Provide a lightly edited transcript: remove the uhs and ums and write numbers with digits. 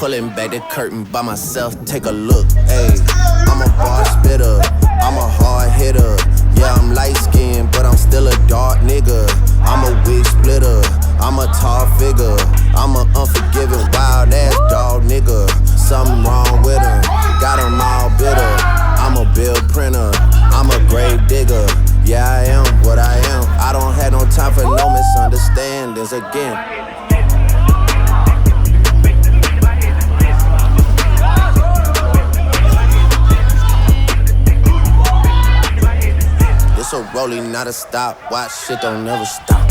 pulling back the curtain by myself, take a look. Ayy, I'm a bar spitter, I'm a hard hitter. Yeah, I'm light skinned, but I'm still a dark nigga. I'm a wig splitter, I'm a tall figure. I'm a unforgiving, wild ass dog nigga. Something wrong with him, got him all bitter. I'm a bill printer, I'm a grave digger. Yeah, I am what I am. I don't have no time for no misunderstandings again. This a rolling, not a stop. Watch shit don't never stop.